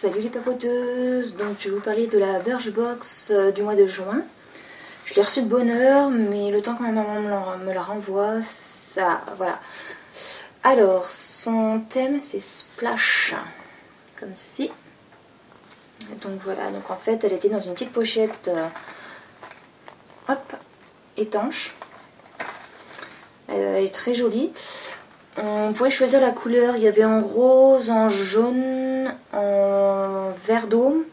Salut les papoteuses, donc je vais vous parler de la Birchbox du mois de juin. Je l'ai reçue de bonne heure, mais le temps que ma maman me la renvoie, ça, voilà. Alors, son thème c'est Splash, comme ceci. Donc voilà, donc en fait elle était dans une petite pochette, hop, étanche. Elle est très jolie. On pouvait choisir la couleur, il y avait en rose, en jaune, en vert d'eau,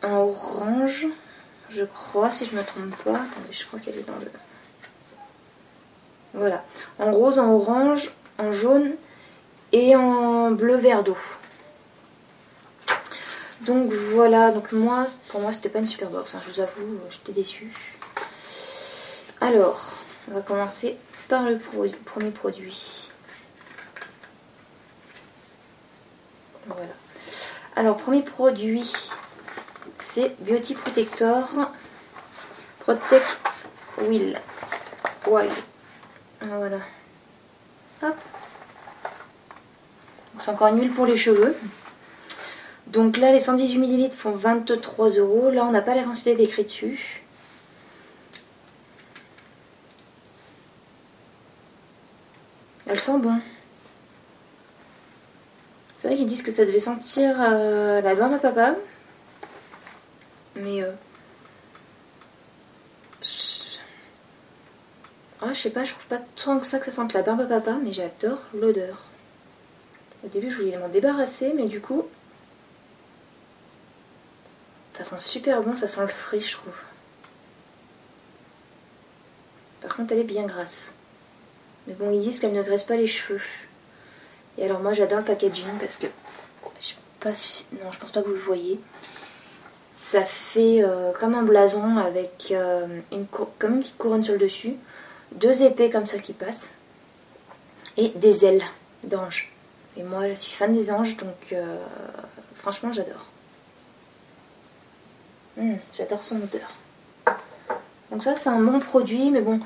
en orange, je crois, si je ne me trompe pas. Attendez, je crois qu'elle est dans le... Voilà, en rose, en orange, en jaune et en bleu vert d'eau. Donc voilà, donc pour moi c'était pas une super box, hein, je vous avoue, j'étais déçue. Alors, on va commencer par le premier produit. Voilà. Alors, premier produit, c'est Beauty Protector Protect Wild. Voilà. Hop. C'est encore une huile pour les cheveux. Donc là, les 118 ml font 23 €. Là, on n'a pas la quantité décrite dessus. Elle sent bon. C'est vrai qu'ils disent que ça devait sentir la barbe à papa. Mais je sais pas, je trouve pas tant que ça sente la barbe à papa, mais j'adore l'odeur. Au début je voulais m'en débarrasser, mais du coup ça sent super bon, ça sent le frais je trouve. Par contre elle est bien grasse. Mais bon, ils disent qu'elle ne graisse pas les cheveux. Et alors moi j'adore le packaging parce que non, je pense pas que vous le voyez. Ça fait comme un blason avec comme une petite couronne sur le dessus. 2 épées comme ça qui passent. Et des ailes d'ange. Et moi je suis fan des anges, donc franchement j'adore. J'adore son odeur. Donc ça c'est un bon produit, mais bon,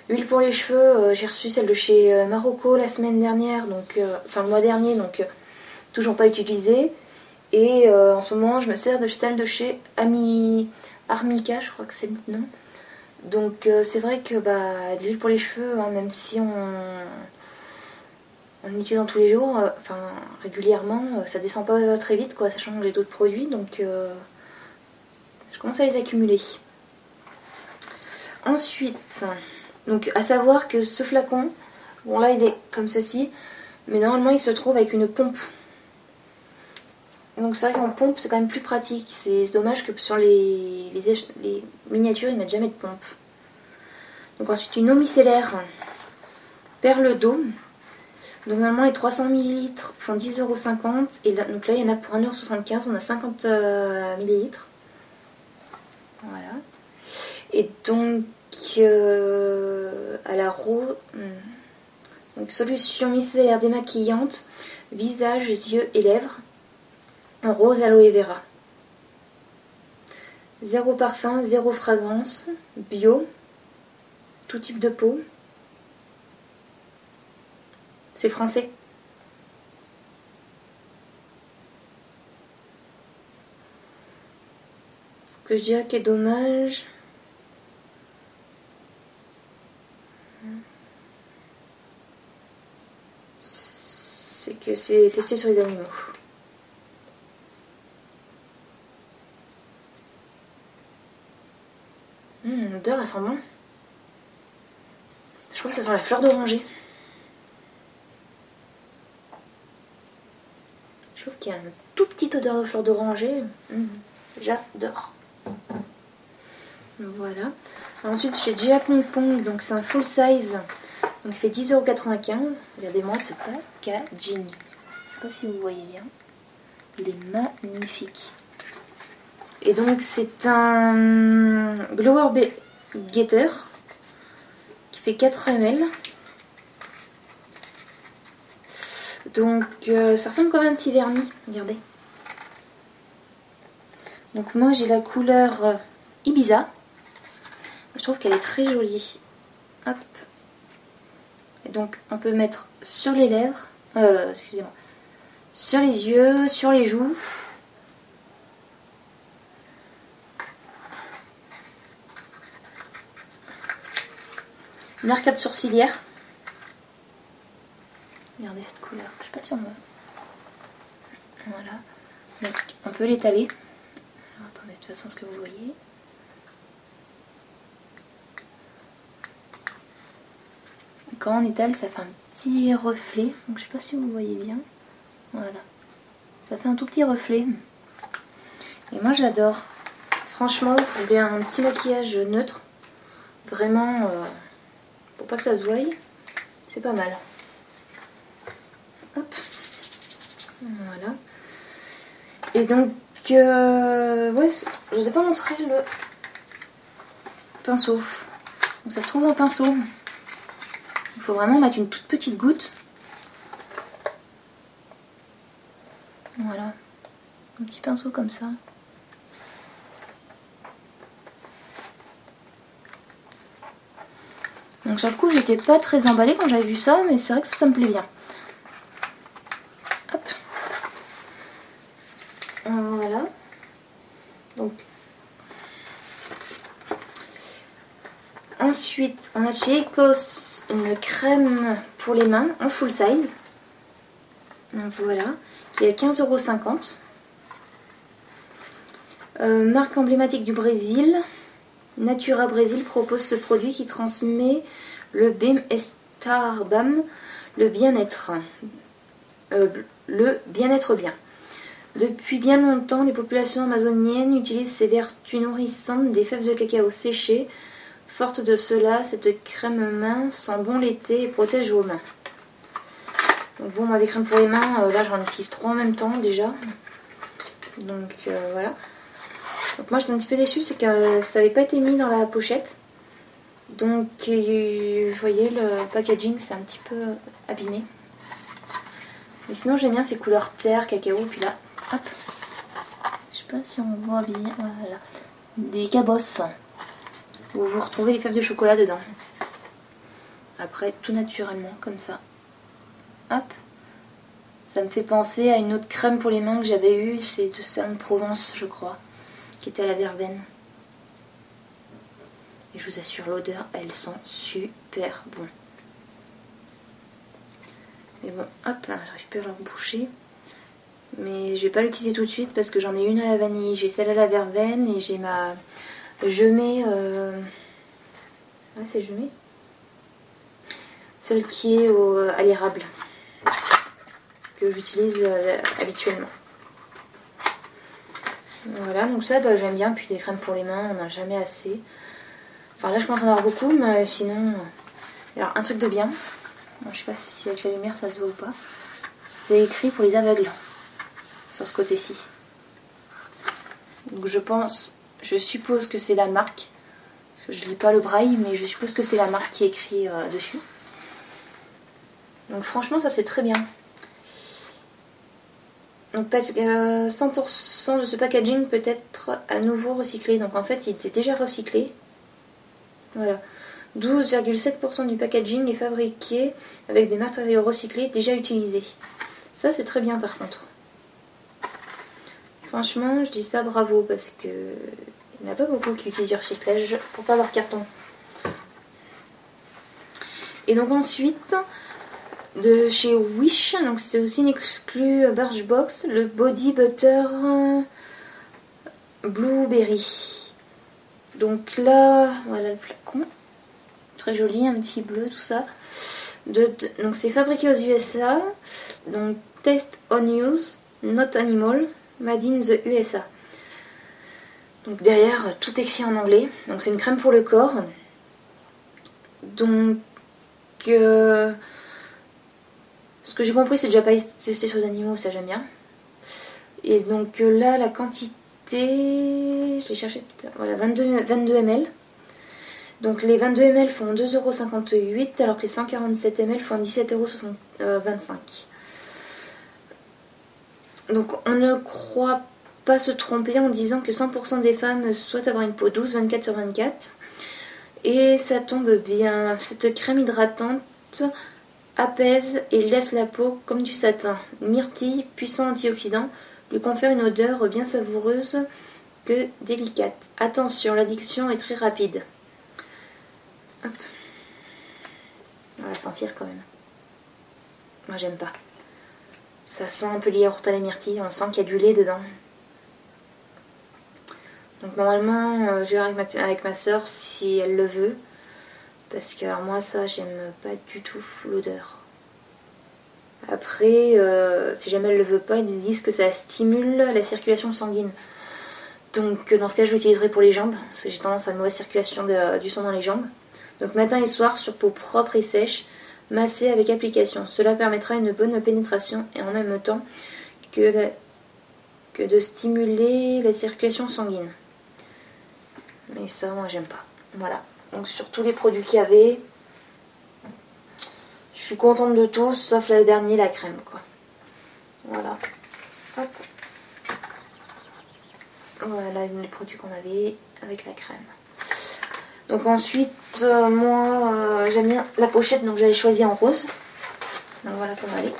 huile pour les cheveux, j'ai reçu celle de chez Marocco la semaine dernière, donc enfin le mois dernier, donc toujours pas utilisée. Et en ce moment je me sers de celle de chez Armica, je crois que c'est le nom. Donc c'est vrai que l'huile pour les cheveux, hein, même si on l'utilise tous les jours, enfin régulièrement, ça descend pas très vite quoi, sachant que j'ai d'autres produits, donc je commence à les accumuler. Ensuite, donc à savoir que ce flacon, bon là il est comme ceci, mais normalement il se trouve avec une pompe. Donc c'est vrai qu'en pompe c'est quand même plus pratique, c'est dommage que sur les miniatures ils mettent jamais de pompe. Donc ensuite une eau micellaire perle d'eau. Donc normalement les 300 ml font 10,50 €, et là, donc là il y en a pour 1,75 €, on a 50 ml. Voilà. Et donc à la rose, donc solution micellaire démaquillante, visage, yeux et lèvres, en rose aloe vera. Zéro parfum, zéro fragrance, bio, tout type de peau. C'est français. Ce que je dirais qui est dommage, c'est que c'est testé sur les animaux. L'odeur elle sent bon. Je trouve que ça sent la fleur d'oranger. Je trouve qu'il y a une toute petite odeur de fleur d'oranger. J'adore. Voilà. Ensuite chez Gia Pong Pong, donc c'est un full size. Donc il fait 10,95 €. Regardez-moi ce packaging. Je ne sais pas si vous voyez bien. Il est magnifique. Et donc c'est un Glower Getter qui fait 4 ml. Donc ça ressemble quand même à un petit vernis, regardez. Donc moi j'ai la couleur Ibiza. Je trouve qu'elle est très jolie. Hop. Et donc on peut mettre sur les lèvres excusez-moi, sur les yeux, sur les joues. Une arcade sourcilière. Regardez cette couleur, je sais pas si on voit. Voilà. Donc on peut l'étaler. Alors attendez, de toute façon ce que vous voyez. Quand on étale, ça fait un petit reflet. Donc je sais pas si vous voyez bien. Voilà. Ça fait un tout petit reflet. Et moi j'adore. Franchement, vous voulez un petit maquillage neutre. Vraiment, pour pas que ça se voie. C'est pas mal. Hop. Voilà. Et donc, ouais, je vous ai pas montré le pinceau. Donc ça se trouve en pinceau. Il faut vraiment mettre une toute petite goutte. Voilà. Un petit pinceau comme ça. Donc sur le coup, j'étais pas très emballée quand j'avais vu ça, mais c'est vrai que ça me plaît bien. Hop. Voilà. Donc. Ensuite, on a chez Ecos une crème pour les mains en full size. Donc voilà, qui est à 15,50 €. Marque emblématique du Brésil. Natura Brésil propose ce produit qui transmet le Bem-Estar Bam, le bien-être. Bien. Depuis bien longtemps, les populations amazoniennes utilisent ces vertus nourrissantes des fèves de cacao séchées. Forte de cela, cette crème main sent bon l'été et protège vos mains. Donc bon, moi des crèmes pour les mains, là j'en utilise 3 en même temps déjà. Donc voilà. Donc moi j'étais un petit peu déçue, c'est que ça n'avait pas été mis dans la pochette. Donc vous voyez, le packaging c'est un petit peu abîmé. Mais sinon j'aime bien ces couleurs terre, cacao, puis là, hop. Je sais pas si on voit bien, voilà. Des cabosses. Où vous retrouvez les fèves de chocolat dedans. Après, tout naturellement, comme ça. Hop. Ça me fait penser à une autre crème pour les mains que j'avais eue. C'est de Salon de Provence, je crois. Qui était à la verveine. Et je vous assure, l'odeur, elle sent super bon. Mais bon, hop là, j'arrive plus à la reboucher. Mais je vais pas l'utiliser tout de suite parce que j'en ai une à la vanille. J'ai celle à la verveine et j'ai ma... Je mets... Ah, c'est je mets celle qui est à l'érable. Que j'utilise habituellement. Voilà, donc ça bah, j'aime bien. Puis des crèmes pour les mains, on n'en a jamais assez. Enfin là je commence à en avoir beaucoup, mais sinon... Alors un truc de bien. Bon, je sais pas si avec la lumière ça se voit ou pas. C'est écrit pour les aveugles. Sur ce côté-ci. Donc je suppose que c'est la marque. Parce que je lis pas le braille, mais je suppose que c'est la marque qui est écrit dessus. Donc franchement ça c'est très bien. Donc 100% de ce packaging peut être à nouveau recyclé. Donc en fait il était déjà recyclé. Voilà. 12,7% du packaging est fabriqué avec des matériaux recyclés déjà utilisés. Ça c'est très bien par contre. Franchement je dis ça bravo parce que il n'y en a pas beaucoup qui utilisent du recyclage pour pas avoir carton. Et donc ensuite, de chez Wish, donc c'est aussi une exclue Birchbox, le Body Butter Blueberry. Donc là, voilà le flacon. Très joli, un petit bleu, tout ça. Donc c'est fabriqué aux USA. Donc Taste on Use, Not Animal, Made in the USA. Donc derrière, tout écrit en anglais. Donc c'est une crème pour le corps. Donc, ce que j'ai compris, c'est déjà pas testé sur les animaux, ça j'aime bien. Et donc là, la quantité, je l'ai cherché tout à l'heure, voilà, 22 ml. Donc les 22 ml font 2,58 € alors que les 147 ml font 17,25 €. Donc on ne croit pas se tromper en disant que 100% des femmes souhaitent avoir une peau douce 24 sur 24. Et ça tombe bien, cette crème hydratante apaise et laisse la peau comme du satin. Myrtille, puissant antioxydant, lui confère une odeur bien savoureuse que délicate. Attention, l'addiction est très rapide. Hop. On va la sentir quand même. Moi j'aime pas. Ça sent un peu le yaourt à la myrtille, on sent qu'il y a du lait dedans. Donc normalement, je vais avec ma soeur si elle le veut. Parce que alors moi ça, j'aime pas du tout l'odeur. Après, si jamais elle le veut pas, ils disent que ça stimule la circulation sanguine. Donc dans ce cas, je l'utiliserai pour les jambes, parce que j'ai tendance à une mauvaise circulation du sang dans les jambes. Donc matin et soir, sur peau propre et sèche, masser avec application. Cela permettra une bonne pénétration et en même temps que de stimuler la circulation sanguine. Mais ça, moi, j'aime pas. Voilà. Donc sur tous les produits qu'il y avait, je suis contente de tout, sauf le dernier, la crème, quoi. Voilà. Hop. Voilà les produits qu'on avait avec la crème. Donc ensuite, moi, j'aime bien la pochette, donc j'avais choisi en rose. Donc voilà comment elle est.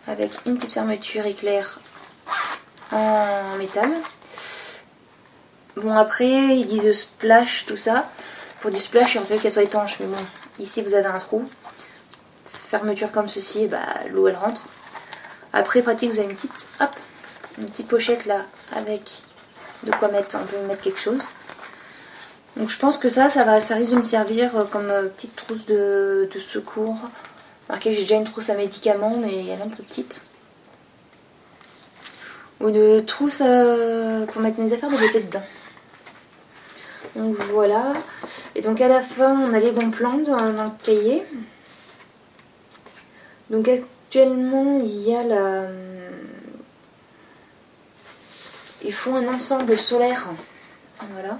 Avec une petite fermeture éclair en métal. Bon, après, ils disent splash, tout ça. Pour du splash, il en fait qu'elle soit étanche. Mais bon, ici, vous avez un trou. Fermeture comme ceci, bah, l'eau, elle rentre. Après, pratique, vous avez une petite pochette là, avec de quoi mettre. On peut mettre quelque chose. Donc, je pense que ça risque de me servir comme petite trousse de secours. Remarquez, j'ai déjà une trousse à médicaments, mais elle est un peu petite. Ou de trousse pour mettre mes affaires de beauté dedans. Donc voilà. Et donc à la fin, on a les bons plans dans le cahier. Donc actuellement, il y a ils font un ensemble solaire. Voilà.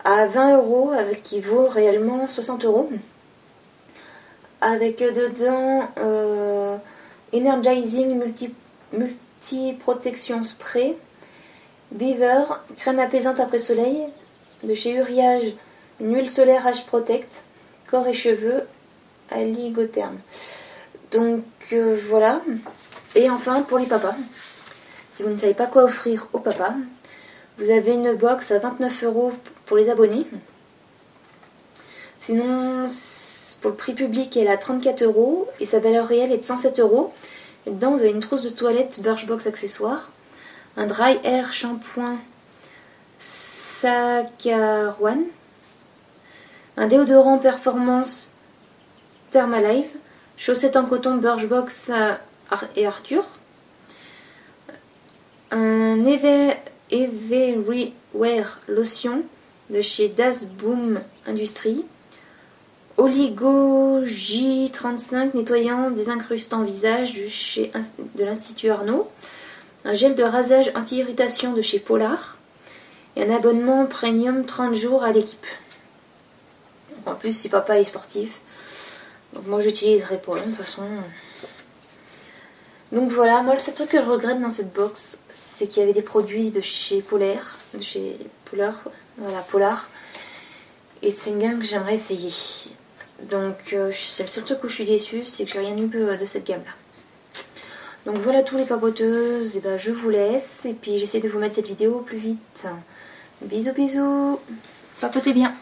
À 20 €, qui vaut réellement 60 €. Avec dedans Energizing Multi-Protection Spray, Beaver, crème apaisante après soleil, de chez Uriage, une huile solaire Age Protect, corps et cheveux, Aligotherme. Donc voilà. Et enfin, pour les papas, si vous ne savez pas quoi offrir aux papas, vous avez une box à 29 € pour les abonnés. Sinon, pour le prix public, elle est à 34 € et sa valeur réelle est de 107 €. Et dedans, vous avez une trousse de toilette Birchbox accessoire, un dry air shampoing Sakarwan, un déodorant performance Thermalive, chaussettes en coton Birchbox et Arthur, un Everywhere Lotion de chez Das Boom Industries, Oligo J35 nettoyant désincrustant visage de l'Institut Arnaud, un gel de rasage anti-irritation de chez Polar et un abonnement premium 30 jours à l'équipe. En plus, si papa est sportif, donc moi j'utiliserai pas de toute façon. Donc voilà, moi le seul truc que je regrette dans cette box, c'est qu'il y avait des produits de chez Polar, voilà, Polar, et c'est une gamme que j'aimerais essayer. Donc c'est le seul truc où je suis déçue, c'est que j'ai rien eu de cette gamme là. Donc voilà tous les papoteuses, et ben je vous laisse, et puis j'essaie de vous mettre cette vidéo au plus vite. Bisous bisous, papotez bien.